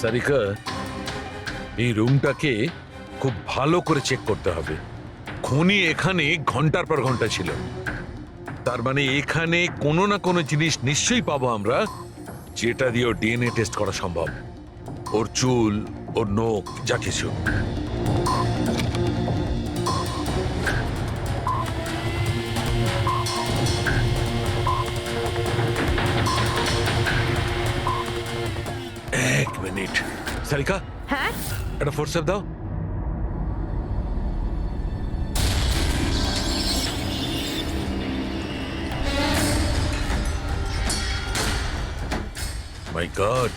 সারিকা, এই রুমটাকে খুব ভালো করে চেক করতে হবে। খুনি এখানে ঘন্টার পর ঘন্টা ছিল, তার মানে এখানে কোনো না কোনো জিনিস নিশ্চয়ই পাবো আমরা, যেটা দিয়ে ওর ডিএনএ টেস্ট করা সম্ভব। ওর চুল, ওর নখ, যা কিছু। এক মিনিট সারিকা, হ্যাঁ, একটা ফোর্সেপ দাও। মাই গড,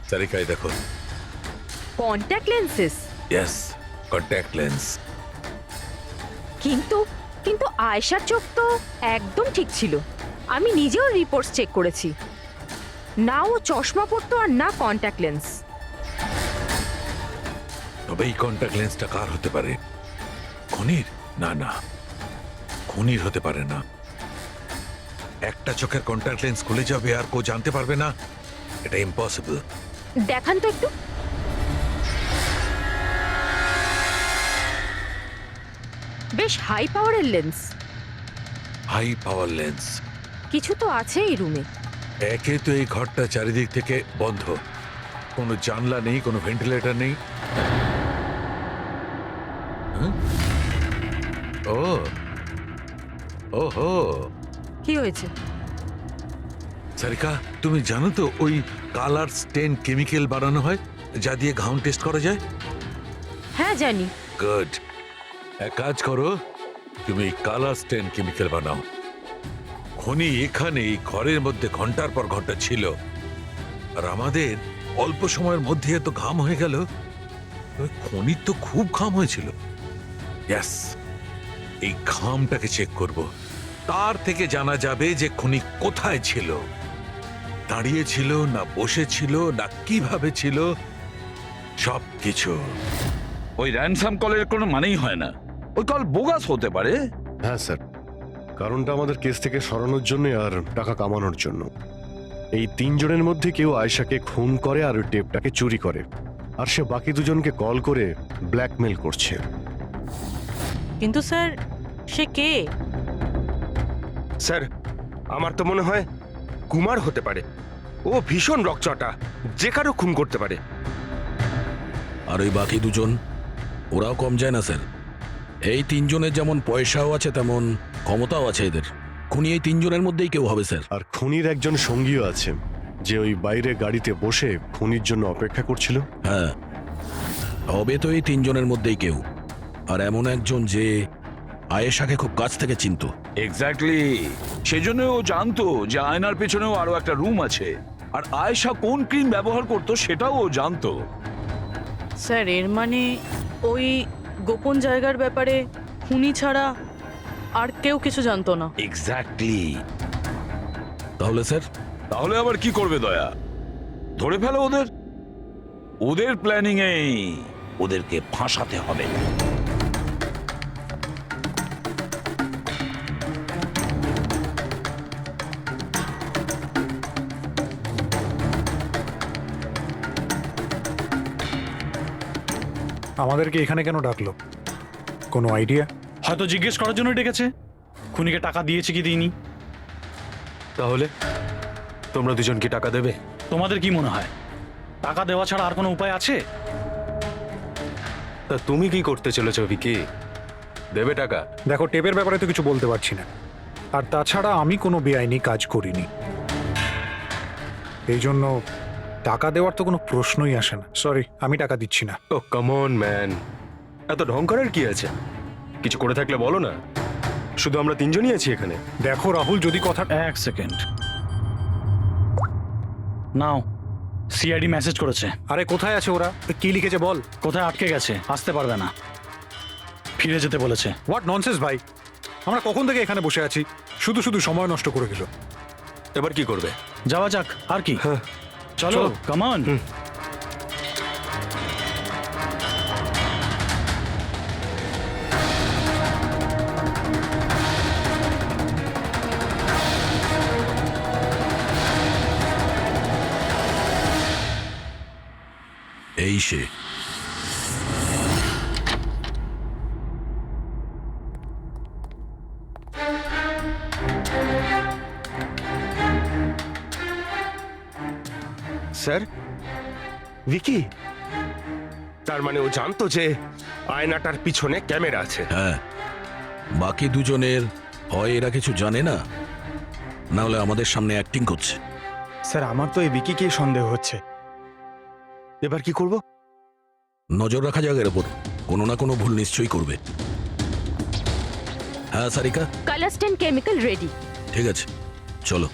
সারিকা এই দেখো। Contact lenses. Yes, contact lens. কিন্তু কিন্তু আয়েশার চোখ তো একদম ঠিক ছিল। আমি নিজেও রিপোর্টস চেক করেছি। না ও চশমা পরতো আর না কন্ট্যাক্ট লেন্স। তবে এই কন্ট্যাক্ট লেন্সটা কার হতে পারে? খুনির? না না, খুনির হতে পারে না। একটা চোখের কন্ট্যাক্ট লেন্স খুলে যাবে আর কেউ জানতে পারবে না, এটা ইম্পসিবল। দেখান তো একটু। বেশ হাই পাওয়ারের লেন্স। High power lens. কিছু তো আছে এই রুমে। একে তো এই ঘরটা চারিদিক থেকে বন্ধ, কোনো জানলা নেই, কোনো ভেন্টিলেটর নেই। হ্যাঁ? ও ওহো, কি হয়েছে? সারিকা, তুমি জানো তো ওই কালার স্টেন কেমিক্যাল বানানো হয় যা দিয়ে ঘাম টেস্ট করা যায়? হ্যাঁ জানি। গুড। এক কাজ করো, তুমি কালার স্টেন কেমিক্যাল বানাও। খনি এখানে এই ঘরের মধ্যে ঘন্টার পর ঘন্টা ছিল, আর আমাদের অল্প সময়ের মধ্যে এত ঘাম হয়ে গেল। খনির তো খুব ঘাম হয়েছিল। ইয়েস, এই ঘামটাকে চেক করব, তার থেকে জানা যাবে যে খনি কোথায় ছিল, দাঁড়িয়ে ছিল না বসে ছিল না কিভাবে ছিল, সব কিছু। ওই র্যানসাম কলের কোনো মানেই হয় না। ওই কল বোগাস হতে পারে। হ্যাঁ স্যার, কারণটা আমাদের কেস থেকে সরানোর জন্য আর টাকা কামানোর জন্য। এই তিনজনের মধ্যে কেউ আয়েশাকে খুন করে আর ওই টেপটাকে চুরি করে, আর সে বাকি দুজনকে কল করে ব্ল্যাকমেল করছে। কিন্তু স্যার, সে কে? স্যার, আমার তো মনে হয় কুমার হতে পারে। ও ভীষণ রকচটা, যে কারো খুন করতে পারে। আর ওই বাকি দুজন, ওরাও কম যায় না স্যার। এই তিনজনের যেমন পয়সাও আছে তেমন ক্ষমতাও আছে এদের। খুনি এই তিনজনের মধ্যেই কেউ হবে স্যার। আর খুনির একজন সঙ্গীও আছে, যে ওই বাইরে গাড়িতে বসে খুনির জন্য অপেক্ষা করছিল। হ্যাঁ, হবে তো এই তিনজনের মধ্যেই কেউ। আর এমন একজন যে আয়েশাকে খুব কাছ থেকে চিনতো। এক্স্যাক্টলি, সেজন্য ও জানতো যে আয়নার পেছনেও আরো একটা রুম আছে, আর আয়েশা কোন ক্রিম ব্যবহার করতো সেটাও ও জানতো। স্যার, এর মানে ওই গোপন জায়গার ব্যাপারে খুনি ছাড়া আর কেউ কিছু জানতো না। এক্স্যাক্টলি। তাহলে স্যার? তাহলে আবার কি করবে দয়া? ধরে ফেলো ওদের। ওদের প্ল্যানিং এই ওদেরকে ফাঁসাতে হবে। আমাদেরকে এখানে কেন ডাকলো? কোনো আইডিয়া? হয়তো জিজ্ঞেস করার জন্য ডেকেছে, খুনিকে টাকা দিয়েছে কি দিইনি। তাহলে তোমরা দুজন কি টাকা দেবে? তোমাদের কি মনে হয় টাকা দেওয়া ছাড়া আর কোনো উপায় আছে? তা তুমি কি করতে চলেছো ভিকি? দেবে টাকা? দেখো, টেপের ব্যাপারে তো কিছু বলতে পারছি না, আর তাছাড়া আমি কোনো বেআইনি কাজ করিনি, এই জন্য টাকা দেওয়ার তো কোনো প্রশ্নই আসে না। সরি, আমি টাকা দিচ্ছি না। ও কাম অন ম্যান, এত ঢং করার কি আছে? কিছু করে থাকলে বলো না, শুধু আমরা তিনজনই আছি এখানে। দেখো রাহুল, যদি কথা... এক সেকেন্ড নাও, সিআইডি মেসেজ করেছে। আরে কোথায় আছে ওরা? কি লিখেছে বল। কোথায় আটকে গেছে, আসতে পারবে না, ফিরে যেতে বলেছে। হোয়াট ননসেন্স ভাই, আমরা কখন থেকে এখানে বসে আছি, শুধু শুধু সময় নষ্ট করে গেল। এবার কি করবে? যাওয়া যাক, আর কি। চলো, কাম অন। সে? স্যার, ভিকি, তার মানে ও জানতো যে আয়নাটার পিছনে ক্যামেরা আছে। হ্যাঁ, বাকি দুজনের হয় এরা কিছু জানে না, না হলে আমাদের সামনে অ্যাক্টিং করছে। স্যার, আমার তো এই বিকিকেই সন্দেহ হচ্ছে। এবার কি করব? নজর রাখা যাক এর ওপর, কোনো না কোনো ভুল নিশ্চয়ই করবে। হ্যাঁ সারিকা, কালাস্টেন কেমিক্যাল রেডি। ঠিক আছে, চলো।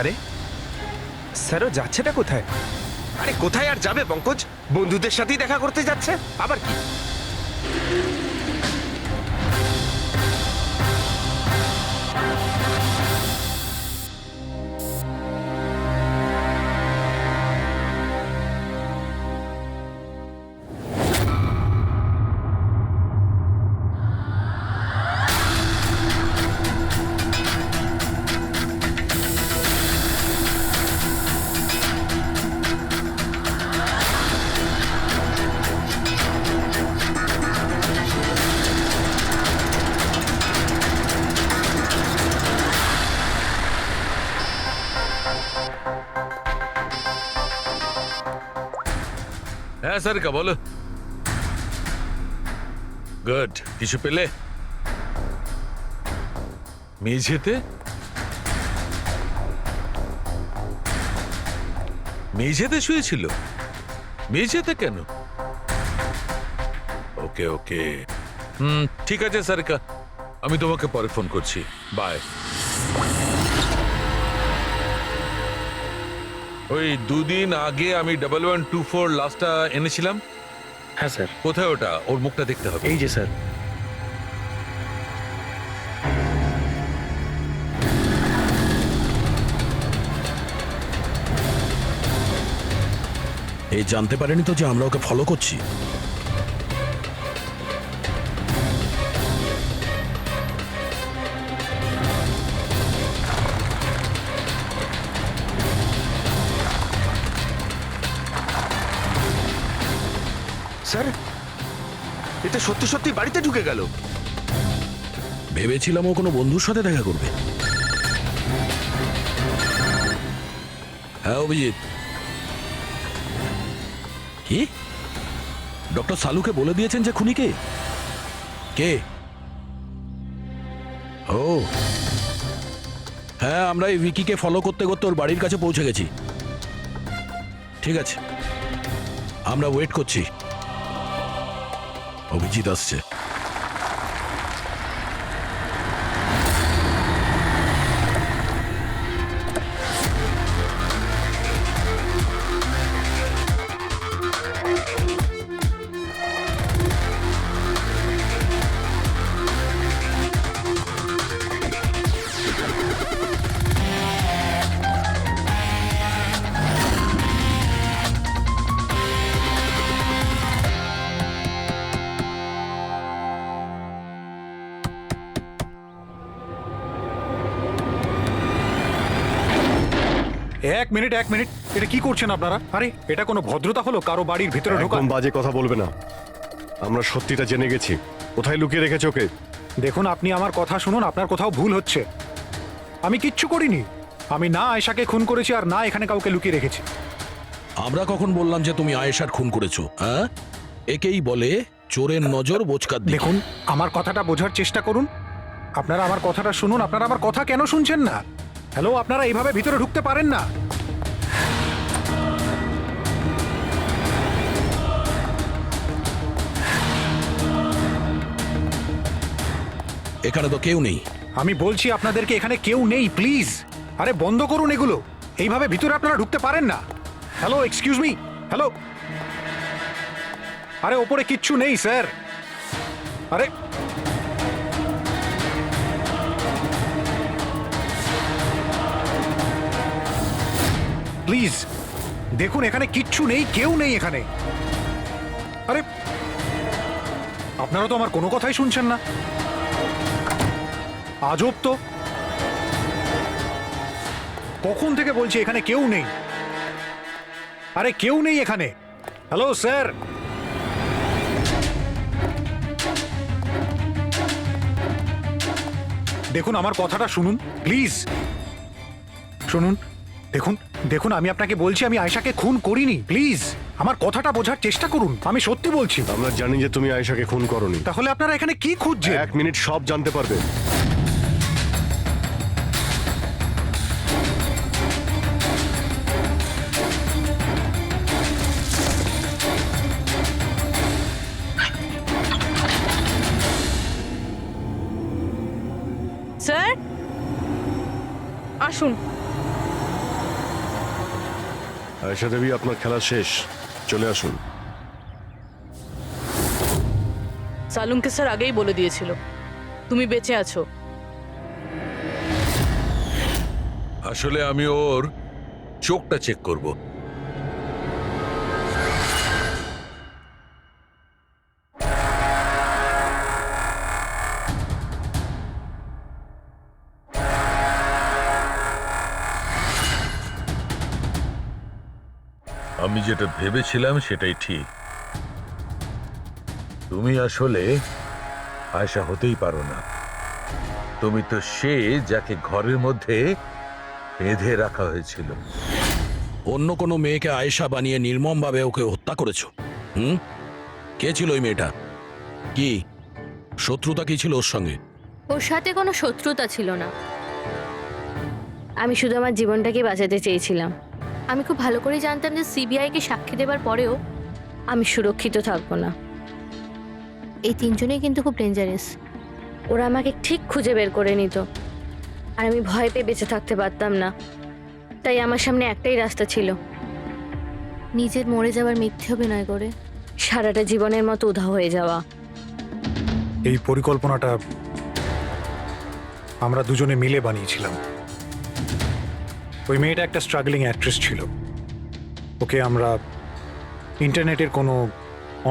আরে স্যারও যাচ্ছেটা কোথায়? আরে কোথায় আর যাবে পঙ্কজ? বন্ধুদের সাথেই দেখা করতে যাচ্ছে, আবার কি? হ্যাঁ সারিকা, বলো। গুড, কিছু পেলে? মেঝেতে? মেঝেতে শুয়েছিল? মেঝেতে কেন? ওকে ওকে, ঠিক আছে সারিকা, আমি তোমাকে পরে ফোন করছি। বাই। ওই দুদিন আগে আমি 1124 লাস্টটা এনেছিলাম। হ্যাঁ স্যার। কোথায় ওটা? ওর মুখটা দেখতে হবে। এই যে স্যার। এই জানতে পারেনি তো যে আমরা ওকে ফলো করছি? স্যার, এটা সত্যি সত্যি বাড়িতে ঢুকে গেল। ভেবেছিলাম ও কোনো বন্ধুর সাথে দেখা করবে। হ্যাঁ অভিজিৎ। কি? ডক্টর সালুকে বলে দিয়েছেন যে খুনি কে? কে? ও হ্যাঁ, আমরা এই ভিকিকে ফলো করতে করতে ওর বাড়ির কাছে পৌঁছে গেছি। ঠিক আছে, আমরা ওয়েট করছি। অভিজিৎ আসছে। এক মিনিট, এটা কি করছেন আপনারা? আরে এটা কোনো ভদ্রতা হলো কারো বাড়ির ভিতরে ঢোকা? একদম বাজে কথা বলবে না। আমরা সত্যিটা জেনে গেছি। কোথায় লুকিয়ে রেখেছো ওকে? দেখুন, আপনি আমার কথা শুনুন, আপনার কোথাও ভুল হচ্ছে। আমি কিচ্ছু করিনি। আমি না আয়েশাকে খুন করেছি আর না এখানে কাউকে লুকিয়ে রেখেছি। আমরা কখন বললাম যে তুমি আয়েশার খুন করেছো? হ্যাঁ, একেই বলে চোরের নজর বোচকার দিকে। দেখুন, আমার কথাটা বোঝার চেষ্টা করুন। আপনারা আমার কথাটা শুনুন, আপনারা আমার কথা কেন শুনছেন না? হ্যালো, আপনারা এইভাবে ভিতরে ঢুকতে পারেন না। এখানে তো কেউ নেই। আমি বলছি আপনাদেরকে এখানে কেউ নেই, প্লিজ। আরে বন্ধ করুন এগুলো, এইভাবে ভিতরে আপনারা ঢুকতে পারেন না। Hello, excuse me, hello. আরে ওপরে কিচ্ছু নেই স্যার। আরে প্লিজ দেখুন, এখানে কিচ্ছু নেই, কেউ নেই এখানে। আরে আপনারা তো আমার কোনো কথাই শুনছেন না। আজব তো, কখন থেকে বলছি এখানে কেউ নেই। আরে কেউ নেই এখানে। হ্যালো স্যার, দেখুন আমার কথাটা শুনুন প্লিজ, শুনুন। দেখুন দেখুন, আমি আপনাকে বলছি আমি আয়েশাকে খুন করিনি। প্লিজ আমার কথাটা বোঝার চেষ্টা করুন, আমি সত্যি বলছি। আমরা জানি যে তুমি আয়েশাকে খুন করনি। তাহলে আপনারা এখানে কি খুঁজছেন? 1 মিনিট সব জানতে পারবে। স্যার আসুন। আয়েশা দেবী, আপনার খেলা শেষ, চলে আসুন। সালুমকে স্যার আগেই বলে দিয়েছিল তুমি বেঁচে আছো। আসলে আমি ওর চোখটা চেক করব। আমি যেটা ভেবেছিলাম সেটাই ঠিক। তুমি আসলে আয়েশা হতেই পারো না। তুমি তো সে যাকে ঘরের মধ্যে বেঁধে রাখা হয়েছিল। অন্য কোনো মেয়েকে আয়েশা বানিয়ে নির্মমভাবে ওকে হত্যা করেছো। কে ছিল ওই মেয়েটা? কি শত্রুতা কি ছিল ওর সঙ্গে? ওর সাথে কোনো শত্রুতা ছিল না। আমি শুধু আমার জীবনটাকে বাঁচাতে চেয়েছিলাম। আমি খুব ভালো করে জানতাম যে সিবিআইকে সাক্ষী দেবার পরেও আমি সুরক্ষিত থাকবো না। এই তিনজনেই কিন্তু খুব ডেঞ্জারাস। ওরা আমাকে ঠিক খুঁজে বের করে নিত, আর আমি ভয় পেয়ে বেঁচে থাকতে পারতাম না। তাই আমার সামনে একটাই রাস্তা ছিল, নিজের মরে যাওয়ার মিথ্যে অভিনয় করে সারাটা জীবনের মতো উধাও হয়ে যাওয়া। এই পরিকল্পনাটা আমরা দুজনে মিলে বানিয়েছিলাম। ওই মেয়েটা একটা স্ট্রাগলিং অ্যাক্ট্রেস ছিল। ওকে আমরা ইন্টারনেটের কোনো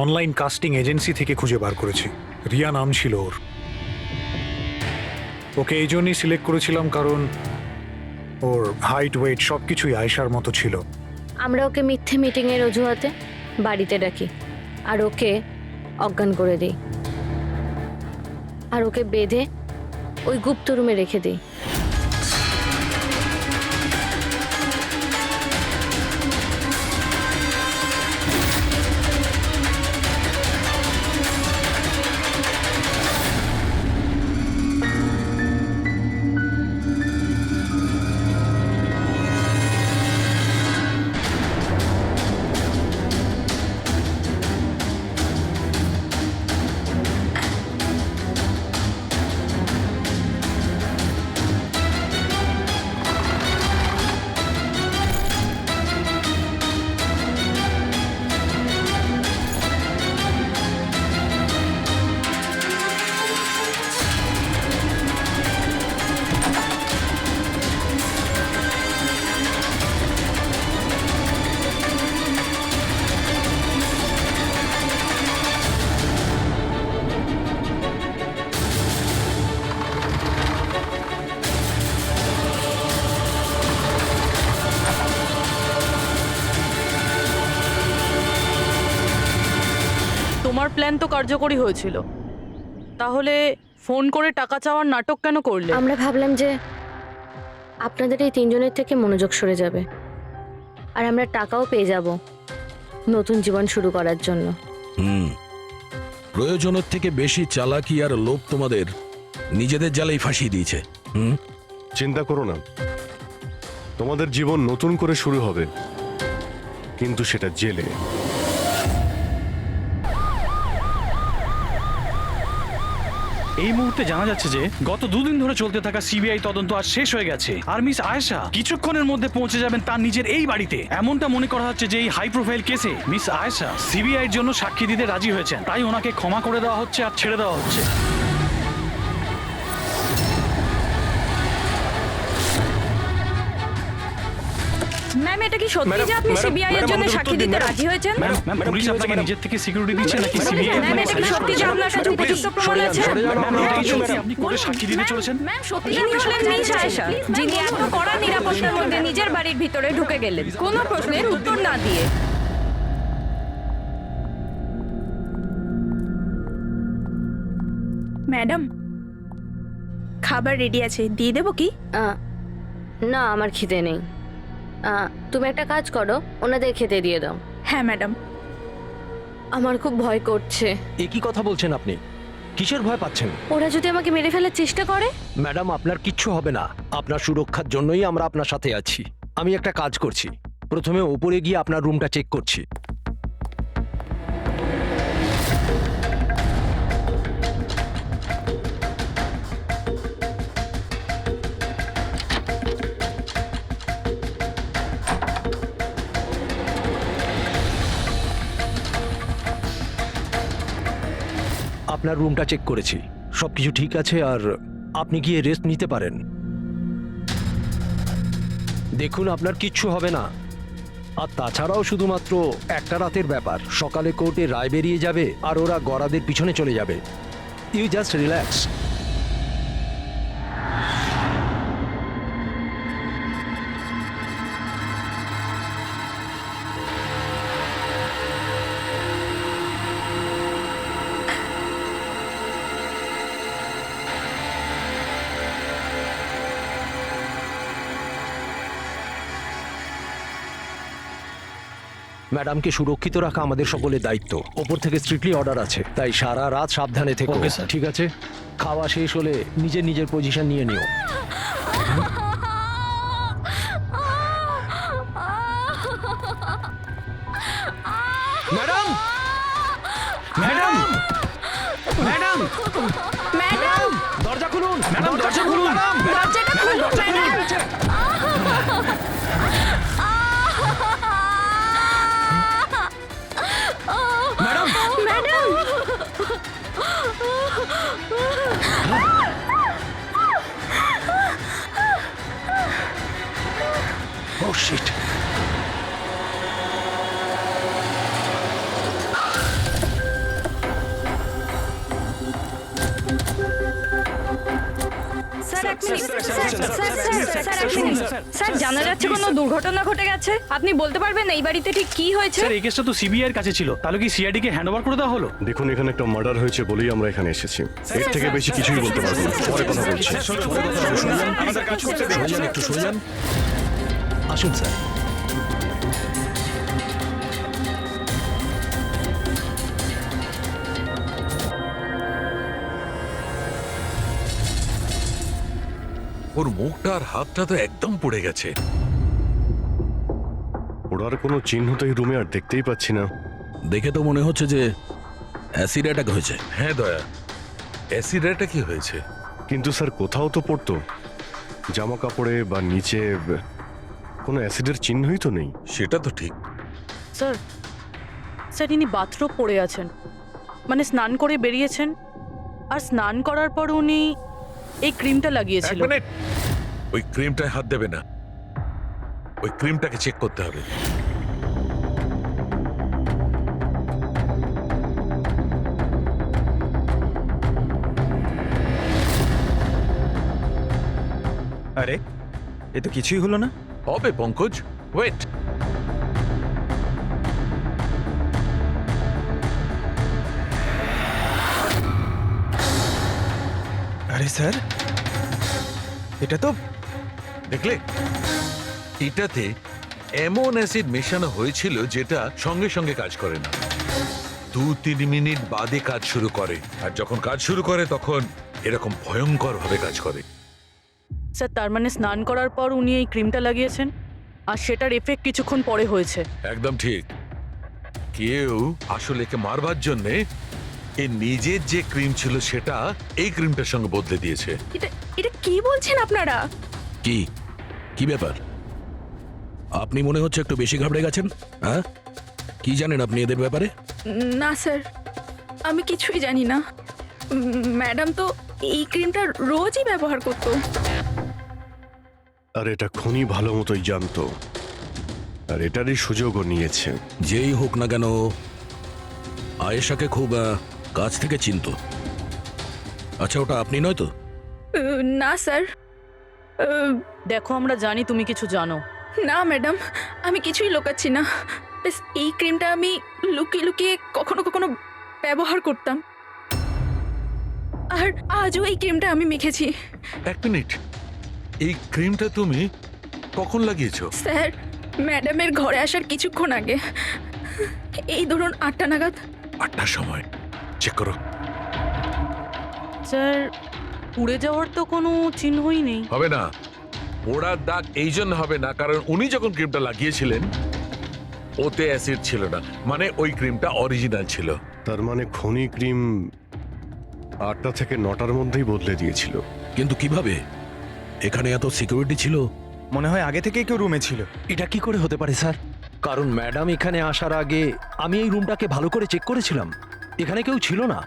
অনলাইন কাস্টিং এজেন্সি থেকে খুঁজে বার করেছি। রিয়া নাম ছিল ওর। ওকে এই জন্যই সিলেক্ট করেছিলাম কারণ ওর হাইট, ওয়েট সব কিছুই আয়েশার মতো ছিল। আমরা ওকে মিথ্যে মিটিংয়ের অজুহাতে বাড়িতে ডাকি, আর ওকে অজ্ঞান করে দিই, আর ওকে বেঁধে ওই গুপ্ত রুমে রেখে দিই। তোমার প্ল্যান তো কার্যকরী হয়েছিল, তাহলে ফোন করে টাকা চাওয়ার নাটক কেন করলে? আমরা ভাবলাম যে আপনাদের এই তিনজনের থেকে মনোযোগ সরে যাবে, আর আমরা টাকাও পেয়ে যাব নতুন জীবন শুরু করার জন্য। প্রয়োজনের থেকে বেশি চালাকি আর লোভ তোমাদের নিজেদের জালেই ফাঁসিয়ে দিয়েছে। হুম, চিন্তা করো না, তোমাদের জীবন নতুন করে শুরু হবে, কিন্তু সেটা জেলে। এই মুহূর্তে জানা যাচ্ছে যে গত দুদিন ধরে চলতে থাকা সিবিআই তদন্ত আজ শেষ হয়ে গেছে, আর মিস আয়েশা কিছুক্ষণের মধ্যে পৌঁছে যাবেন তার নিজের এই বাড়িতে। এমনটা মনে করা হচ্ছে যে এই হাই প্রোফাইল কেসে মিস আয়েশা সিবিআই এর জন্য সাক্ষী দিতে রাজি হয়েছেন, তাই ওনাকে ক্ষমা করে দেওয়া হচ্ছে আর ছেড়ে দেওয়া হচ্ছে। ম্যাম, এটা কি সত্যি যে আপনি সিবিআই এর জন্য সাক্ষী দিতে রাজি হয়েছেন? ম্যাম, পুলিশ আপনাকে নিজের থেকে সিকিউরিটি দিচ্ছে নাকি সিবিআই? ম্যাম, এটা কি সত্যি যে আপনার কাছে উপযুক্ত প্রমাণ আছে? আপনি কোর্টে সাক্ষী দিতে চলেছেন? ম্যাম, সত্যি ইনি হলেন মিস আয়েশা, যিনি এত কড়া নিরাপত্তার মধ্যে নিজের বাড়ির ভিতরে ঢুকে গেলেন কোনো প্রশ্নের উত্তর না দিয়ে। ম্যাডাম, খাবার রেডি আছে, দিয়ে দেবো কি? না, আমার খিদে নেই। তুমি একটা কাজ করো, ওনাদের খেতে দিয়ে দাও। হ্যাঁ ম্যাডাম। আমার খুব ভয় করছে। একই কথা বলছেন আপনি? কিসের ভয় পাচ্ছেন? ওরা যদি আমাকে মেরে ফেলার চেষ্টা করে? ম্যাডাম, আপনার কিচ্ছু হবে না। আপনার সুরক্ষার জন্যই আমরা আপনার সাথে আছি। আমি একটা কাজ করছি, প্রথমে ওপরে গিয়ে আপনার রুমটা চেক করছি। আপনার রুমটা চেক করেছি, সবকিছু ঠিক আছে, আর আপনি গিয়ে রেস্ট নিতে পারেন। দেখুন, আপনার কিচ্ছু হবে না। আর তাছাড়াও শুধুমাত্র একটা রাতের ব্যাপার, সকালে কোর্টে রায় বেরিয়ে যাবে আর ওরা গরাদের পিছনে চলে যাবে। You just relax. ম্যাডামকে সুরক্ষিত রাখা আমাদের সকলের দায়িত্ব। ওপর থেকে স্ট্রিক্টলি অর্ডার আছে, তাই সারা রাত সাবধানে থেকো। Okay, sir. ঠিক আছে? খাওয়া শেষ হলে নিজের নিজের পজিশন নিয়ে নিও। ম্যাডাম! ম্যাডাম! ম্যাডাম! ম্যাডাম, দরজা খুলুন! ম্যাডাম, দরজা খুলুন! দরজাটা খুলুন madam. Madam! Madam, Oh shit! Sir এক মিনিট, স্যার এক মিনিট। স্যার, জানা যাচ্ছে কোনো দুর্ঘটনা ঘটে গেছে? আপনি বলতে পারবেন এই বাড়িতে ঠিক কি হয়েছে? স্যার, এই কেসটা তো সিবিআই এর কাছে ছিল, তাহলে কি সিআইডি কে হ্যান্ড ওভার করে দেওয়া হলো? দেখুন, এখানে একটা মার্ডার হয়েছে বলেই আমরা এখানে এসেছি। এর থেকে বেশি কিছুই বলতে পারবো না, পরে কথা বলছি। একটু সরে যান। আসুন স্যার। ওর মুখটা আর হাতটা তো একদম পুড়ে গেছে। ওরার কোনো চিহ্ন তো এই রুমে আর দেখতেই পাচ্ছি না। দেখে তো মনে হচ্ছে যে অ্যাসিড অ্যাটাক হয়েছে। হ্যাঁ দয়া, অ্যাসিড অ্যাটাক কি হয়েছে? কিন্তু স্যার, কোথাও তো পড়তো, জামা কাপড়ে বা নিচে কোনো অ্যাসিডের চিহ্নই তো নেই। সেটা তো ঠিক। স্যার, স্যার ইনি বাথরুম পড়ে আছেন, মানে স্নান করে বেরিয়েছেন, আর স্নান করার পর উনি এই ক্রিমটা এক লাগিয়েছিল। মিনিট, ওই ক্রিমটায় হাত দেবে না, ওই ক্রিমটাকে চেক করতে হবে। আরে, এ তো কিছুই হলো না। হবে পঙ্কজ, ওয়েট। আরে স্যার, এটা তো দেখলে, এটাতে এমন অ্যাসিড মেশানো হয়েছিল যেটা সঙ্গে সঙ্গে কাজ করে না, 2-3 মিনিট বাদে কাজ শুরু করে, আর যখন কাজ শুরু করে তখন এরকম ভয়ঙ্কর ভাবে কাজ করে। স্যার তার মানে স্নান করার পর উনি এই ক্রিমটা লাগিয়েছেন আর সেটার এফেক্ট কিছুক্ষণ পরে হয়েছে। একদম ঠিক। কেউ আসলে একে মারবার জন্যে এর নিজের যে ক্রিম ছিল সেটা এই ক্রিমটার সঙ্গে বদলে দিয়েছে। এটা এটা কি বলছেন আপনারা? কি কি ব্যাপার? আপনি মনে হচ্ছে একটু বেশি ঘাবড়ে গেছেন। হ্যাঁ, কি জানেন আপনি এদের ব্যাপারে? না স্যার, আমি কিছুই জানি না। ম্যাডাম তো এই ক্রিমটা রোজই ব্যবহার করতো। আর এটা খনি ভালো মতোই জানতো, আর এটারই সুযোগও নিয়েছে। যেই হোক না কেন আয়েশাকে খুব কাছ থেকে চিনতো। আচ্ছা, ওটা আপনি নয় তো? না স্যার। দেখো, আমরা জানি তুমি কিছু জানো। না ম্যাডাম, আমি কিছুই লুকাচ্ছি না। ব্যাস এই ক্রিমটা আমি লুকিয়ে লুকিয়ে কখনো কখনো ব্যবহার করতাম, আর আজও এই ক্রিমটা আমি মেখেছি। এক মিনিট, এই ক্রিমটা তুমি কখন লাগিয়েছো? স্যার, ম্যাডামের ঘরে আসার কিছুক্ষণ আগে, এই ধরুন 8টা নাগাদ। 8টার সময়? চেক করো। স্যার, পুড়ে যাওয়ার তো কোনো চিহ্নই নেই। হবে না, পোড়ার দাগ এই জন্য হবে না কারণ উনি যখন ক্রিমটা লাগিয়েছিলেন ওতে অ্যাসিড ছিল না, মানে ওই ক্রিমটা অরিজিনাল ছিল। তার মানে খনি ক্রিম 8টা থেকে 9টার মধ্যেই বদলে দিয়েছিল। কিন্তু কিভাবে? এখানে এত সিকিউরিটি ছিল। মনে হয় আগে থেকেই কেউ রুমে ছিল। এটা কি করে হতে পারে স্যার? কারণ ম্যাডাম এখানে আসার আগে আমি এই রুমটাকে ভালো করে চেক করেছিলাম, এখানে কেউ ছিল না।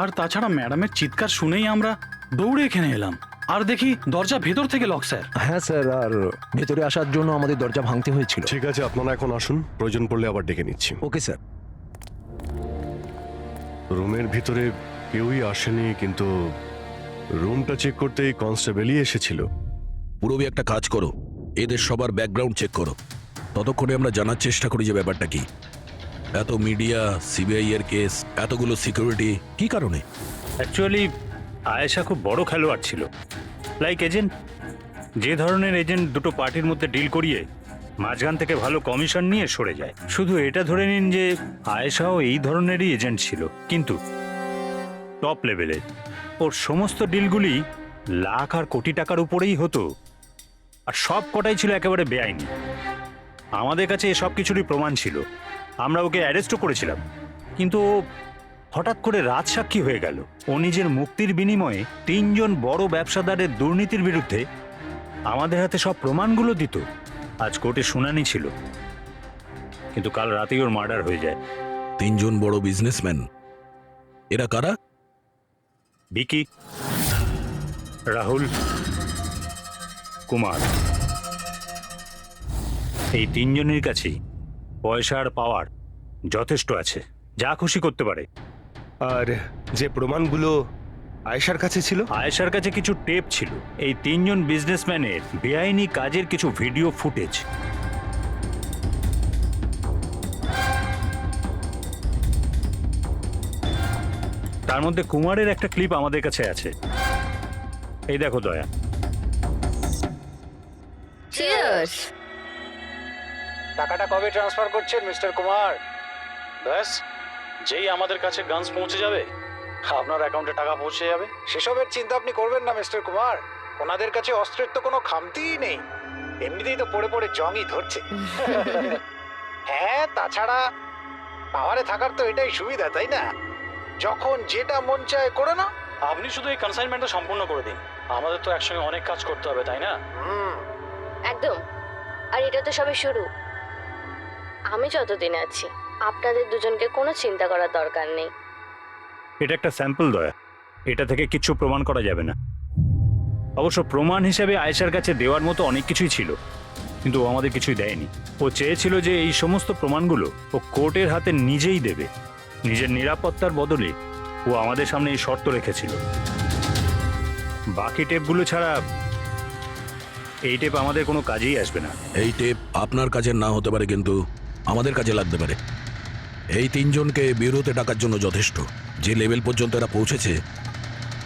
আর তাছাড়া ম্যাডামের চিৎকার শুনেই আমরা দৌড়ে এখানে এলাম, আর দেখি দরজা ভেতর থেকে লক স্যার। হ্যাঁ স্যার, আর ভেতরে আসার জন্য আমাদের দরজা ভাঙতে হয়েছিল। ঠিক আছে, আপনারা এখন আসুন, প্রয়োজন পড়লে আবার ডেকে নিচ্ছি। Okay sir. রুমের ভিতরে কেউই আসেনি, কিন্তু রুমটা চেক করতেই কনস্টেবলই এসেছিল। পুরবি একটা কাজ করো, এদের সবার ব্যাকগ্রাউন্ড চেক করো। ততক্ষণে আমরা জানার চেষ্টা করি যে ব্যাপারটা কি। এত মিডিয়া, সিবিআই এর কেস, এতগুলো সিকিউরিটি, কি কারণে? অ্যাকচুয়ালি আয়েশা খুব বড় খেলোয়াড় ছিল, লাইক এজেন্ট। যে ধরনের এজেন্ট দুটো পার্টির মধ্যে ডিল করিয়ে মাঝখান থেকে ভালো কমিশন নিয়ে সরে যায়। শুধু এটা ধরে নিন যে আয়েশাও এই ধরনেরই এজেন্ট ছিল, কিন্তু টপ লেভেলে। ওর সমস্ত ডিলগুলি লাখ আর কোটি টাকার উপরেই হতো, আর সব কটাই ছিল একেবারে বেআইনি। আমাদের কাছে এসব কিছুরই প্রমাণ ছিল, আমরা ওকে অ্যারেস্টও করেছিলাম। কিন্তু ও হঠাৎ করে রাজসাক্ষী হয়ে গেল। ও নিজের মুক্তির বিনিময়ে 3 জন বড় ব্যবসাদারের দুর্নীতির বিরুদ্ধে আমাদের হাতে সব প্রমাণগুলো দিত। আজ কোর্টে শুনানি ছিল, কিন্তু কাল রাতেই ওর মার্ডার হয়ে যায়। 3 জন বড় বিজনেসম্যান, এরা কারা? ভিকি, রাহুল, কুমার। এই 3 জনের কাছেই পয়সা আর পাওয়ার যথেষ্ট আছে, যা খুশি করতে পারে। আর যে প্রমাণগুলো আয়েশার কাছে ছিল? আয়েশার কাছে কিছু টেপ ছিল, এই 3 জন বিজনেসম্যানের বেআইনি কাজের কিছু ভিডিও ফুটেজ। তার মধ্যে কুমারের একটা ক্লিপ আমাদের কাছে আছে। এই দেখো দয়া। চিয়ার্স। টাকাটা কবে ট্রান্সফার করছেন মিস্টার কুমার? ব্যাস, যেই আমাদের কাছে গানস পৌঁছে যাবে আপনার অ্যাকাউন্টে টাকা পৌঁছে যাবে। সেসবের চিন্তা আপনি করবেন না মিস্টার কুমার, ওনাদের কাছে অস্ত্রের তো কোনো খামতিই নেই, এমনিতেই তো পড়ে পড়ে জংই ধরছে। হ্যাঁ, তাছাড়া পাওয়ারে থাকার তো এটাই সুবিধা, তাই না? যখন যেটা মন চায় করে না। আপনি শুধু এই কনসাইনমেন্টটা সম্পূর্ণ করে দিন, আমাদের তো একসঙ্গে অনেক কাজ করতে হবে, তাই না? একদম। আর এটা তো সবে শুরু। আমি যতদিন আছি আপনাদের দুজনকে কোনো চিন্তা করার দরকার নেই। এটা একটা স্যাম্পল দয়া, এটা থেকে কিছু প্রমাণ করা যাবে না। অবশ্য প্রমাণ হিসেবে আয়েশার কাছে দেওয়ার মতো অনেক কিছুই ছিল, কিন্তু ও আমাদের কিছুই দেয়নি। ও চেয়েছিল যে এই সমস্ত প্রমাণগুলো ও কোর্টের হাতে নিজেই দেবে। নিজের নিরাপত্তার বদলে ও আমাদের সামনে এই শর্ত রেখেছিল। বাকি টেপগুলো ছাড়া এই টেপ আমাদের কোনো কাজেই আসবে না। এই টেপ আপনার কাজে না হতে পারে, কিন্তু আমাদের কাজে লাগতে পারে। এই 3 জনকে বিউরোতে ডাকার জন্য যথেষ্ট। যে লেভেল পর্যন্ত এরা পৌঁছেছে,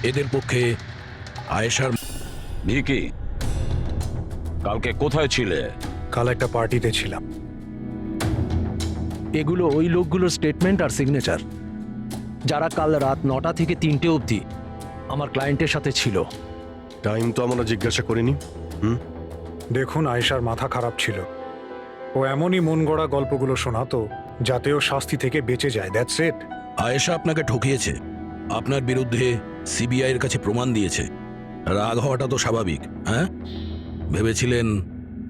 এদের পক্ষে আয়েশার। ভিকি, কালকে কোথায় ছিলে? কাল একটা পার্টিতে ছিলাম। এগুলো ওই লোকগুলোর স্টেটমেন্ট আর সিগনেচার, যারা কাল রাত 9টা থেকে 3টে অবধি আমার ক্লায়েন্টের সাথে ছিল। টাইম তো আমরা জিজ্ঞাসা করিনি। দেখুন, আয়েশার মাথা খারাপ ছিল। ও এমনই মন গড়া গল্পগুলো শোনাতো যাতে ও শাস্তি থেকে বেঁচে যায়। That's it. আয়েশা আপনাকে ঠকিয়েছে, আপনার বিরুদ্ধে সিবিআই এর কাছে প্রমাণ দিয়েছে। রাগ হওয়াটা তো স্বাভাবিক। হ্যাঁ, ভেবেছিলেন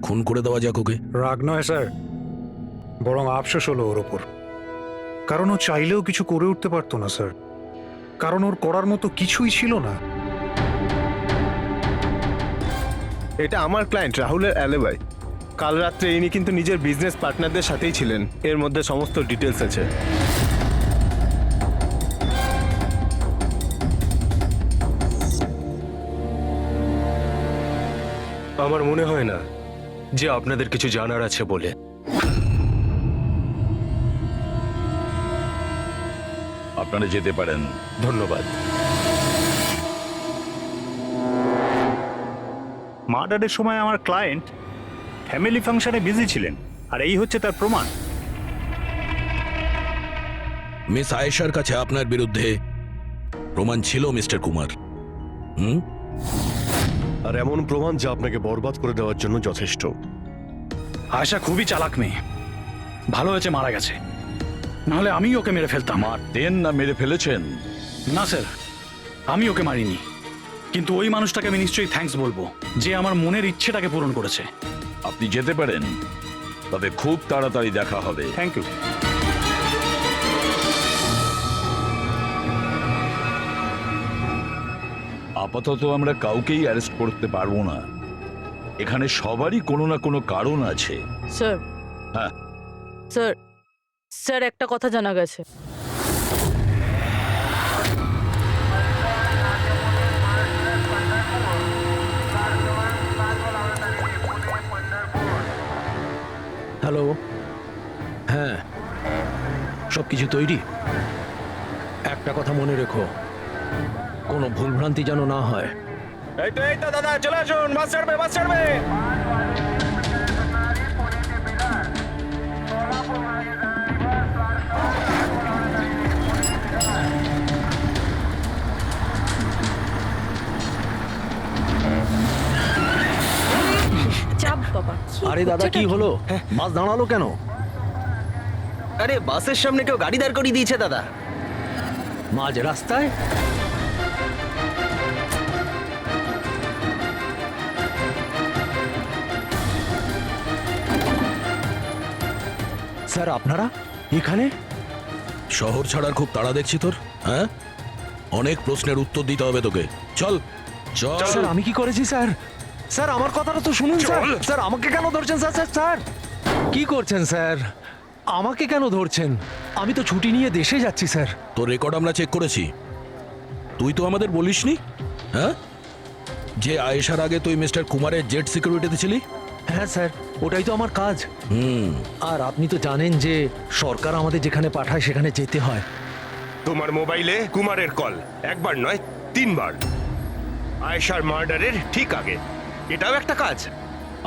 খুন করে দেওয়া যাক ওকে? রাগ নয় স্যার, বরং আফসোস হলো ওর ওপর। কারণ ও চাইলেও কিছু করে উঠতে পারতো না স্যার, কারণ ওর করার মতো কিছুই ছিল না। এটা আমার ক্লায়েন্ট রাহুলের অ্যালিবাই। কাল রাত্রে ইনি কিন্তু নিজের বিজনেস পার্টনারদের সাথেই ছিলেন। এর মধ্যে সমস্ত ডিটেলস আছে। আমার মনে হয় না যে আপনাদের কিছু জানার আছে বলে। আপনারা যেতে পারেন। ধন্যবাদ। মার্ডারের সময় আমার ক্লায়েন্ট ফ্যামিলি ফাংশনে বিজি ছিলেন, আর এই হচ্ছে তার প্রমাণ। মিস আয়েশার কাছে আপনার বিরুদ্ধে প্রমাণ ছিল মিস্টার কুমার। আর এমন প্রমাণ যা আপনাকে বরবাদ করে দেওয়ার জন্য যথেষ্ট। আয়েশা খুবই চালাক মেয়ে। ভালো হয়েছে মারা গেছে, নাহলে আমি ওকে মেরে ফেলতাম। মারতেন না মেরে ফেলেছেন? না স্যার, আমি ওকে মারিনি, কিন্তু ওই মানুষটাকে আমি নিশ্চয়ই থ্যাঙ্কস বলবো যে আমার মনের ইচ্ছেটাকে পূরণ করেছে। আপনি যেতে পারেন, তবে খুব তাড়াতাড়ি দেখা হবে। Thank you. আপাতত আমরা কাউকেই অ্যারেস্ট করতে পারবো না। এখানে সবারই কোনো না কোনো কারণ আছে। স্যার, হ্যাঁ স্যার, স্যার একটা কথা জানা গেছে। হ্যালো, হ্যাঁ, সব কিছু তৈরি। একটা কথা মনে রেখো, কোনো ভুলভ্রান্তি যেন না হয়। এই তো দাদা, চলে আসুন। বাস ছাড়বে, বাস ছাড়বে। চাপ বাবা। আরে দাদা, কি হলো? বাস দাঁড়ালো কেন? আরে বাসের সামনে কেউ গাড়ি দাঁড় করিয়ে দিয়েছে দাদা। মাঝ রাস্তায়? স্যার, আপনারা এখানে? শহর ছাড়ার খুব তাড়া দেখছি তোর। হ্যাঁ, অনেক প্রশ্নের উত্তর দিতে হবে তোকে। চল চল। স্যার, আমি কি করেছি স্যার? স্যার, আমার কথাটা তো শুনুন স্যার। স্যার, আমাকে কেন ধরছেন স্যার? স্যার স্যার কি করছেন স্যার? আমাকে কেন ধরছেন? আমি তো ছুটি নিয়ে দেশে যাচ্ছি স্যার। তোর রেকর্ড আমরা চেক করেছি। তুই তো আমাদের বলিসনি, হ্যাঁ, যে আয়েশার আগে তুই মিস্টার কুমারের জেট সিকিউরিটিতে ছিলি। হ্যাঁ স্যার, ওটাই তো আমার কাজ। আর আপনি তো জানেন যে সরকার আমাদের যেখানে পাঠায় সেখানে যেতে হয়। তোমার মোবাইলে কুমারের কল একবার নয় 3 বার, আয়েশার মার্ডারের ঠিক আগে। এটাও একটা কাজ।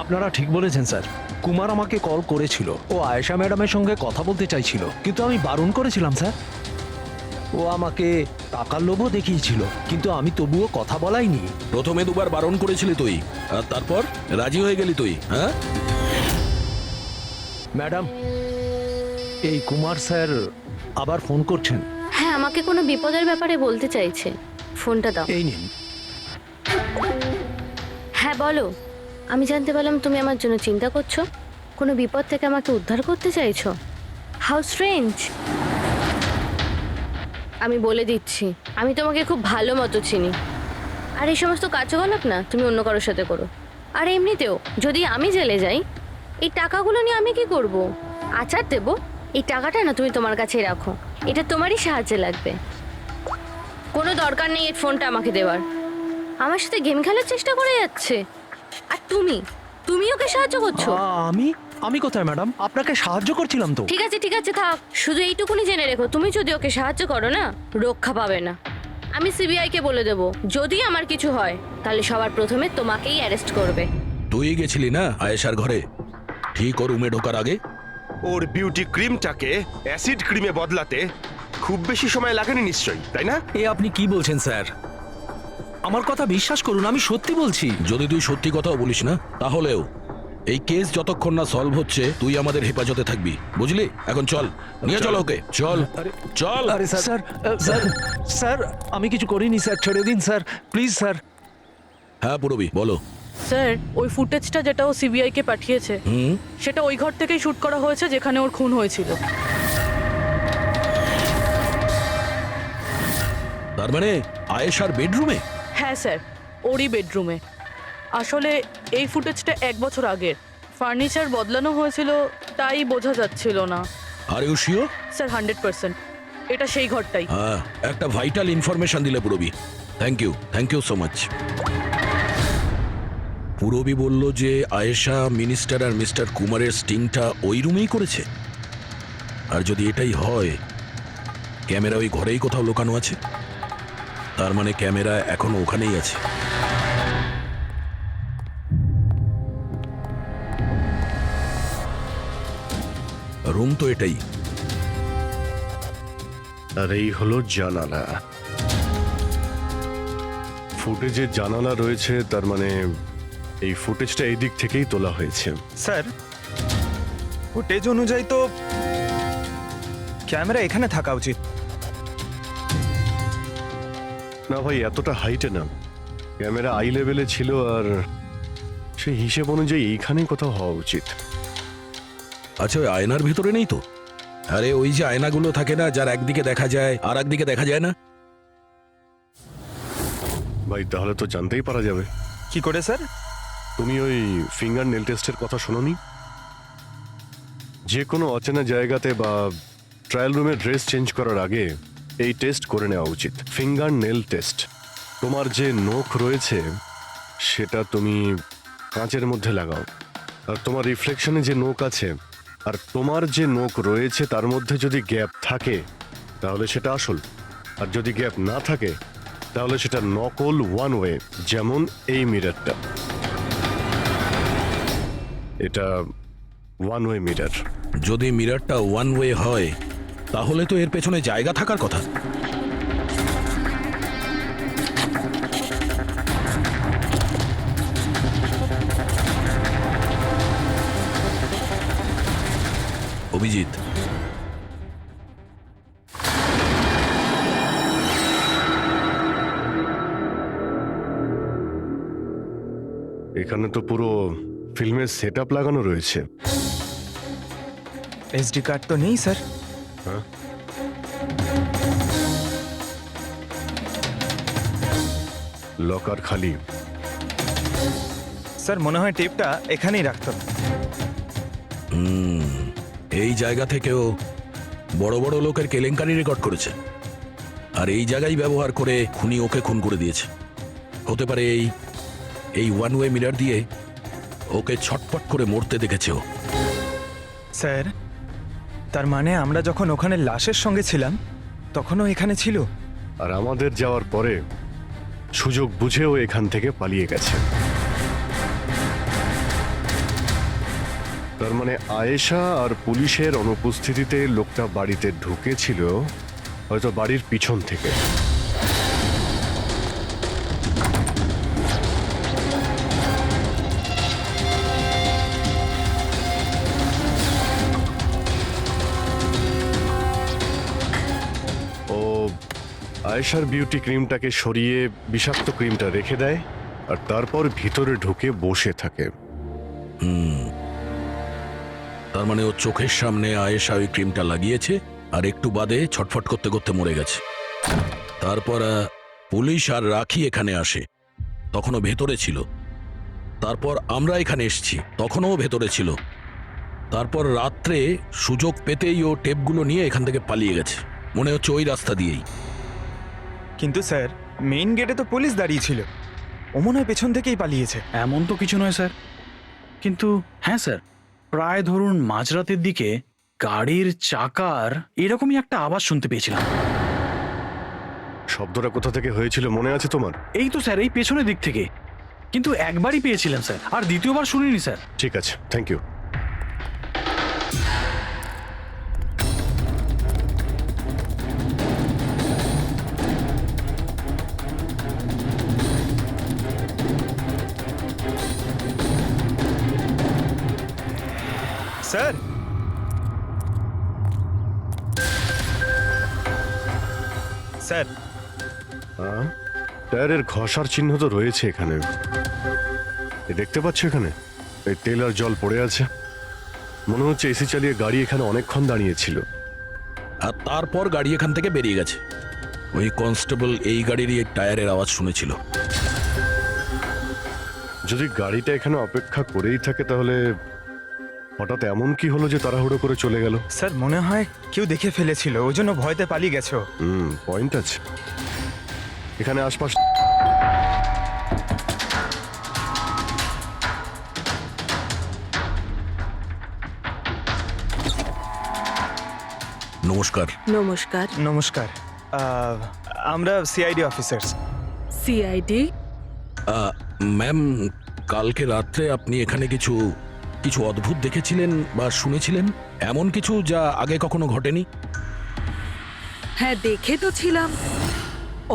আপনারা ঠিক বলেছেন স্যার। কুমার আমাকে কল করেছিল, ও আয়েশা ম্যাডামের সঙ্গে কথা বলতে চাইছিল, কিন্তু আমি বারণ করেছিলাম স্যার। ও আমাকে টাকার লোভও দেখিয়েছিল, কিন্তু আমি তবুও কথা বলাইনি। প্রথমে 2 বার বারণ করেছিলি তুই, আর তারপর রাজি হয়ে গেলি তুই। হ্যাঁ ম্যাডাম, এই কুমার স্যার আবার ফোন করছেন। হ্যাঁ, আমাকে কোনো বিপদের ব্যাপারে বলতে চাইছে। ফোনটা দাও। এই নিন। হ্যাঁ বলো। আমি জানতে পারলাম তুমি আমার জন্য চিন্তা করছো, কোনো বিপদ থেকে আমাকে উদ্ধার করতে চাইছো। How strange. আমি বলে দিচ্ছি, আমি তোমাকে খুব ভালো মতো চিনি। আর এই সমস্ত কার্যকলাপ না তুমি অন্য কারোর সাথে করো। আর এমনিতেও যদি আমি জেলে যাই, এই টাকাগুলো নিয়ে আমি কি করব? আচার দেবো? এই টাকাটা না তুমি তোমার কাছেই রাখো, এটা তোমারই সাহায্যে লাগবে। কোনো দরকার নেই এই ফোনটা আমাকে দেওয়ার। আমার সাথে গেম খেলার চেষ্টা করে যাচ্ছে, আর তুমি ওকে সাহায্য করছো। আমি কোথায় ম্যাডাম? আপনাকে সাহায্য করছিলাম তো। ঠিক আছে থাক, শুধু এইটুকুনি জেনে রেখো, তুমি যদি ওকে সাহায্য করো না, রক্ষা পাবে না। আমি সিবিআই কে বলে দেবো, যদি আমার কিছু হয় তাহলে সবার প্রথমে তোমাকেই অ্যারেস্ট করবে। তুই গেছিলি না আয়েশার ঘরে ঠিক ওর রুমে ঢোকার আগে? ওর বিউটি ক্রিমটাকে অ্যাসিড ক্রিমে বদলাতে খুব বেশি সময় লাগেনি নিশ্চয়ই, তাই না? এ আপনি কি বলছেন স্যার? আমার কথা বিশ্বাস করুন, আমি সত্যি বলছি। যদি তুই সত্যি কথাও বলিস না, তাহলেও এই কেস যতক্ষণ না সলভ হচ্ছে তুই আমাদের হেফাজতে থাকবি, বুঝলি? এখন চল, নিয়ে চল ওকে, চল চল। আরে স্যার স্যার স্যার স্যার আমি কিছু করিনি স্যার, ছেড়ে দিন স্যার, প্লিজ স্যার। হ্যাঁ পুরবি, বলো। স্যার ওই ফুটেজটা যেটা ও সিবিআই কে পাঠিয়েছে সেটা ওই ঘর থেকেই শুট করা হয়েছে যেখানে ওর খুন হয়েছিল। তার মানে আয়েশার বেডরুমে? হ্যাঁ স্যার, ওরই বেডরুমে। আসলে এই ফুটেজটা 1 বছর আগের, ফার্নিচার বদলানো হয়েছিল তাই বোঝা যাচ্ছিল না। Are you sure? স্যার 100%, এটা সেই ঘরটাই। হ্যাঁ, একটা ভাইটাল ইনফরমেশন দিলে Purabi, thank you so much. Purabi বলল যে আয়েশা মিনিস্টার আর মিস্টার কুমারের স্টিংটা ওই রুমেই করেছে। আর যদি এটাই হয়, ক্যামেরা ওই ঘরেই কোথাও লুকানো আছে, তার মানে ক্যামেরা এখনো ওখানেই আছে। রুম তো এটাই। আর এই হলো জানালা। ফুটেজে জানালা রয়েছে, তার মানে এই ফুটেজটা এই দিক থেকেই তোলা হয়েছে। স্যার ফুটেজ অনুযায়ী তো ক্যামেরা এখানে থাকা উচিত। না ভাই, এতটা হাইটে না, ক্যামেরা আই লেভেলে ছিল, আর সেই হিসেব অনুযায়ী এইখানেই কোথাও হওয়া উচিত। আচ্ছা, ওই আয়নার ভিতরে নেই তো? আরে ওই যে আয়নাগুলো থাকে না, যার একদিকে দেখা যায় আর একদিকে দেখা যায় না। ভাই তাহলে তো জানতেই পারা যাবে। কি করে স্যার? তুমি ওই ফিঙ্গার নেল টেস্টের কথা শোনোনি? যে কোনো অচেনা জায়গাতে বা ট্রায়াল রুমে ড্রেস চেঞ্জ করার আগে এই টেস্ট করে নেওয়া উচিত, ফিঙ্গার নেল টেস্ট। তোমার যে নখ রয়েছে সেটা তুমি কাঁচের মধ্যে লাগাও, আর তোমার রিফ্লেকশনে যে নখ আছে আর তোমার যে নখ রয়েছে তার মধ্যে যদি গ্যাপ থাকে তাহলে সেটা আসল, আর যদি গ্যাপ না থাকে তাহলে সেটা নকল ওয়ান ওয়ে। যেমন এই মিররটা, এটা ওয়ান ওয়ে মিরর। যদি মিররটা ওয়ান ওয়ে হয় তাহলে তো এর পেছনে জায়গা থাকার কথা। অভিজিৎ, এখানে তো পুরো ফিল্মের সেটআপ লাগানো রয়েছে। এসডি কার্ড তো নেই স্যার। হ্যাঁ, লকার খালি। স্যার মনে হয় টেপটা এখানেই রাখতো। এই জায়গা থেকেও বড় বড় লোকের কেলেঙ্কারি রেকর্ড করেছে, আর এই জায়গায় ব্যবহার করে খুনি ওকে খুন করে দিয়েছে। হতে পারে এই ওয়ান ওয়ে মিরর দিয়ে ওকে ছটপট করে মরতে দেখেছে ও। স্যার তার মানে আমরা যখন ওখানে লাশের সঙ্গে ছিলাম তখনও এখানে ছিল, আর আমাদের যাওয়ার পরে সুযোগ বুঝেও এখান থেকে পালিয়ে গেছে। তার মানে আয়েশা আর পুলিশের অনুপস্থিতিতে লোকটা বাড়িতে ঢুকেছিল, হয়তো বাড়ির পিছন থেকে। ও আয়েশার বিউটি ক্রিমটাকে সরিয়ে বিষাক্ত ক্রিমটা রেখে দেয়, আর তারপর ভিতরে ঢুকে বসে থাকে। তার মানে ও চোখের সামনে আয়েশা ওই ক্রিমটা লাগিয়েছে, আর একটু বাদে ছটফট করতে করতে মরে গেছে। তারপর পুলিশ আর রাখি এখানে আসে, তখনও ভেতরে ছিল। তারপর আমরা এখানে এসেছি, তখনও ভেতরে ছিল। তারপর রাত্রে সুযোগ পেতেই ও টেপগুলো নিয়ে এখান থেকে পালিয়ে গেছে, মনে হচ্ছে ওই রাস্তা দিয়েই। কিন্তু স্যার মেইন গেটে তো পুলিশ দাঁড়িয়ে ছিল, ও মনে হয় পেছন থেকেই পালিয়েছে। এমন তো কিছু নয় স্যার, কিন্তু হ্যাঁ স্যার, প্রায় ধরুন মাঝরাতের দিকে গাড়ির চাকার এরকমই একটা আওয়াজ শুনতে পেয়েছিলাম। শব্দটা কোথা থেকে হয়েছিল মনে আছে তোমার? এই তো স্যার, এই পেছনের দিক থেকে, কিন্তু একবারই পেয়েছিলাম স্যার, আর দ্বিতীয়বার শুনিনি স্যার। ঠিক আছে, থ্যাংক ইউ। স্যার স্যার টায়ারের ঘষার চিহ্ন তো রয়েছে এখানে। এ দেখতে পাচ্ছ এখানে এই তেল আর জল পড়ে আছে। মনে হচ্ছে এসি চালিয়ে গাড়ি এখানে অনেকক্ষণ দাঁড়িয়েছিল। আর তারপর গাড়ি এখান থেকে বেরিয়ে গেছে। ওই কনস্টেবল এই গাড়িরই টায়ারের আওয়াজ শুনেছিল। যদি গাড়িটা এখানে অপেক্ষা করেই থাকে তাহলে হঠাৎ এমন কি হলো যে তাড়াহুড়ো করে চলে গেল? স্যার মনে হয় কেউ দেখে ফেলেছিল, ওই জন্য ভয়তে পালিয়ে গেছো। পয়েন্ট আছে। এখানে আশপাশ নমস্কার। নমস্কার। নমস্কার, আমরা সিআইডি অফিসার্স। সিআইডি? ম্যাম, কালকে রাত্রে আপনি এখানে কিছু কিছু অদ্ভুত দেখেছিলেন বা শুনেছিলেন, এমন কিছু যা আগে কখনো ঘটেনি? হ্যাঁ, দেখে তো ছিলাম।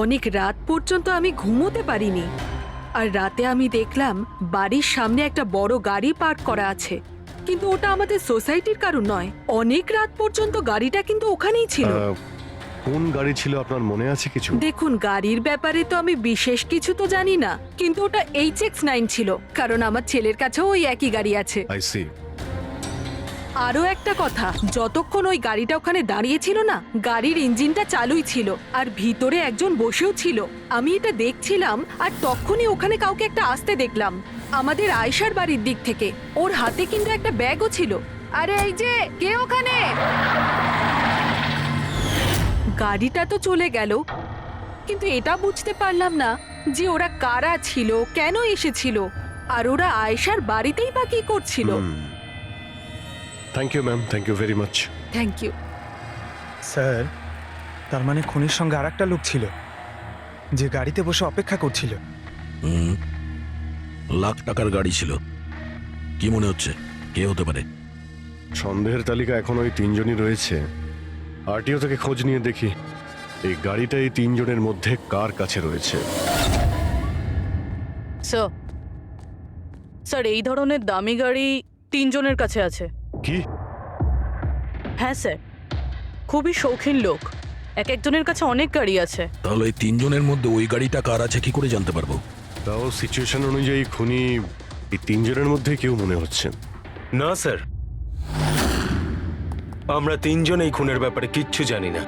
অনেক রাত পর্যন্ত আমি ঘুমোতে পারিনি। আর রাতে আমি দেখলাম বাড়ির সামনে একটা বড় গাড়ি পার্ক করা আছে, কিন্তু ওটা আমাদের সোসাইটির কারণ নয়। অনেক রাত পর্যন্ত গাড়িটা কিন্তু ওখানেই ছিল। কোন গাড়ি ছিল আপনার মনে আছে কিছু? দেখুন, গাড়ির ব্যাপারে তো আমি বিশেষ কিছু তো জানি না, কিন্তু ওটা HX9 ছিল, কারণ আমার ছেলের কাছেও ওই একই গাড়ি আছে। I see. আরও একটা কথা, যতক্ষণ ওই গাড়িটা ওখানে দাঁড়িয়ে ছিল না, গাড়ির ইঞ্জিনটা চালুই ছিল আর ভিতরে একজন বসেও ছিল। আমি এটা দেখছিলাম আর তখনই ওখানে কাউকে একটা আসতে দেখলাম আমাদের আয়েশার বাড়ির দিক থেকে। ওর হাতে কিন্তু একটা ব্যাগও ছিল। আরে এই যে, কে ওখানে? গাড়িটা তো চলে গেল, কিন্তু এটা বুঝতে পারলাম না যে ওরা কারা ছিল, কেন এসেছিল, আর ওরা আয়েশার বাড়িতেই বা কি করছিল। Thank you ma'am, thank you very much. Thank you. Sir, তার মানে খুনির সঙ্গে আর একটা লোক ছিল যে গাড়িতে বসে অপেক্ষা করছিল। লাখ টাকার গাড়ি ছিল। কি মনে হচ্ছে কে হতে পারে? সন্দেহের তালিকা এখন ওই তিনজনই রয়েছে। আরটিও থেকে খোঁজ নিয়ে দেখি এই গাড়িটা এই তিনজনের মধ্যে কার কাছে রয়েছে। স্যার, এই ধরনের দামি গাড়ি তিনজনের কাছে আছে। কি? হ্যাঁ স্যার, খুবই শৌখিন লোক, এক একজনের কাছে অনেক গাড়ি আছে। তাহলে এই তিনজনের মধ্যে ওই গাড়িটা কার আছে কি করে জানতে পারবো? তাও সিচুয়েশন অনুযায়ী খুনি এই তিনজনের মধ্যে কেউ মনে হচ্ছে। না স্যার, আমরা তিনজন এই খুনের ব্যাপারে কিচ্ছু জানি না।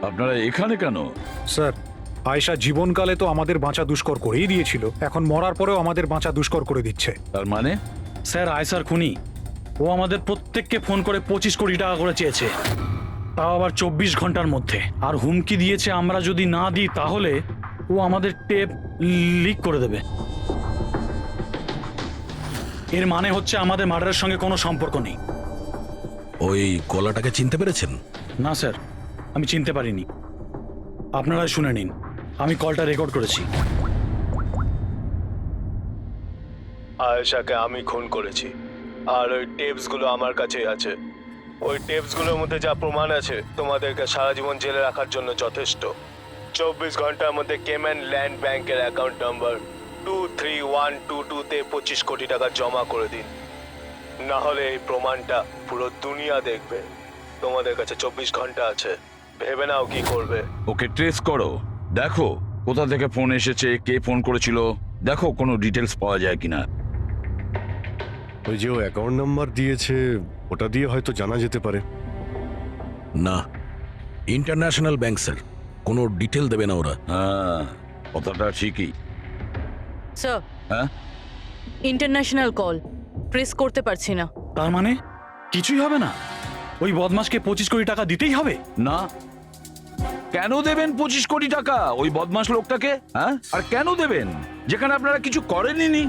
আপনারা এখানে কেন? স্যার, আয়েশা জীবনকালে তো আমাদের বাঁচা দুষ্কর করেই দিয়েছিল, এখন মরার পরেও আমাদের বাঁচা দুষ্কর করে দিচ্ছে। তার মানে? স্যার, আয়সার খুনি ও আমাদের প্রত্যেককে ফোন করে 25 কোটি টাকা করে চেয়েছে, তাও আবার 24 ঘন্টার মধ্যে। আর হুমকি দিয়েছে আমরা যদি না দিই তাহলে ও আমাদের টেপ লিক করে দেবে। এর মানে হচ্ছে আমাদের মার্ডারের সঙ্গে কোনো সম্পর্ক নেই। ওই গলাটাকে চিনতে পেরেছেন? না স্যার, আমি চিনতে পারিনি। আপনারা শুনে নিন, আমি কলটা রেকর্ড করেছি। আয়েশাকে আমি খুন করেছি, আর ওই টেপসগুলো আমার কাছেই আছে। ওই টেপসগুলোর মধ্যে যা প্রমাণ আছে তোমাদেরকে সারা জীবন জেলে রাখার জন্য যথেষ্ট। 24 ঘন্টার মধ্যে কেম্যান ল্যান্ড ব্যাংকের অ্যাকাউন্ট নাম্বার 23122-তে 25 কোটি টাকা জমা করে দিন, না হলে এই প্রমাণটা পুরো দুনিয়া দেখবে। তোমাদের কাছে 24 ঘন্টা আছে, ভেবে নাও কি করবে। ওকে ট্রেস করো, দেখো কোথা থেকে ফোন এসেছে, কে ফোন করেছিল, দেখো কোনো ডিটেলস পাওয়া যায় কিনা। ওই যে ও অ্যাকাউন্ট নাম্বার দিয়েছে, ওটা দিয়ে হয়তো জানা যেতে পারে। না, ইন্টারন্যাশনাল ব্যাংক স্যার, কোনো ডিটেল দেবে না ওরা। হ্যাঁ, কথাটা ঠিকই। স্যার, হ্যাঁ, ইন্টারন্যাশনাল কল ট্রেস করতে পারছি না। তার মানে কিছুই হবে না? ওই বদমাসকে 25 কোটি টাকা দিতেই হবে? না, কেন দেবেন 25 কোটি টাকা ওই বদমাস লোকটাকে? হ্যাঁ, আর কেন দেবেন যেখানে আপনারা কিছু করেনই নি?